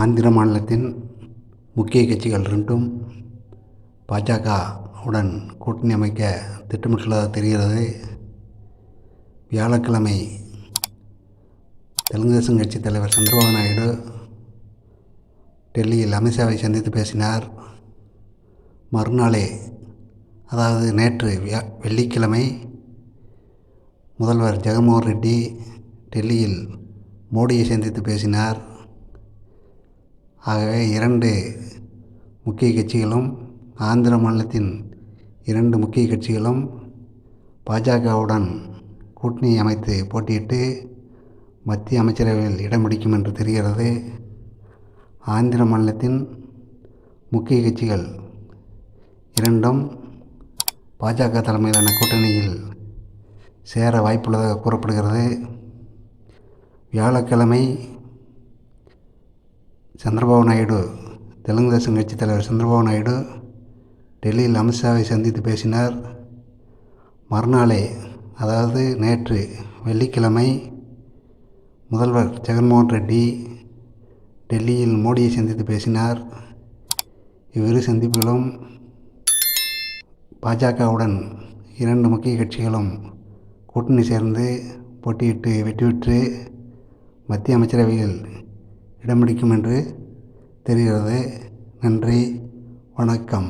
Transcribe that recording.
ஆந்திர மாநிலத்தின் முக்கிய கட்சிகள் ரெண்டும் பாஜகவுடன் கூட்டணி அமைக்க திட்டமிட்டுள்ளதாக தெரிகிறது. வியாழக்கிழமை தெலுங்கு தேசம் கட்சித் தலைவர் சந்திரபாபு நாயுடு டெல்லியில் அமித்ஷாவை சந்தித்து பேசினார். மறுநாளே, அதாவது நேற்று வெள்ளிக்கிழமை, முதல்வர் ஜெகன்மோகன் ரெட்டி டெல்லியில் மோடியை சந்தித்து பேசினார். ஆகவே இரண்டு முக்கிய கட்சிகளும், ஆந்திர மாநிலத்தின் இரண்டு முக்கிய கட்சிகளும் பாஜகவுடன் கூட்டணி அமைத்து போட்டியிட்டு மத்திய அமைச்சரவையில் இடம் பிடிக்கும் என்று தெரிகிறது. ஆந்திர மாநிலத்தின் முக்கிய கட்சிகள் இரண்டும் பாஜக தலைமையிலான கூட்டணியில் சேர வாய்ப்புள்ளதாக கூறப்படுகிறது. வியாழக்கிழமை தெலுங்கு தேசம் கட்சித் தலைவர் சந்திரபாபு நாயுடு டெல்லியில் அமித்ஷாவை சந்தித்து பேசினார். மறுநாளே, அதாவது நேற்று வெள்ளிக்கிழமை, முதல்வர் ஜெகன்மோகன் ரெட்டி டெல்லியில் மோடியை சந்தித்து பேசினார். இவ்விரு சந்திப்புகளும் பாஜகவுடன் இரண்டு முக்கிய கட்சிகளும் கூட்டணி சேர்ந்து போட்டியிட்டு வெற்றி பெற்று மத்திய அமைச்சரவையில் இடம் பிடிக்கும் என்று தெரிகிறது. நன்றி, வணக்கம்.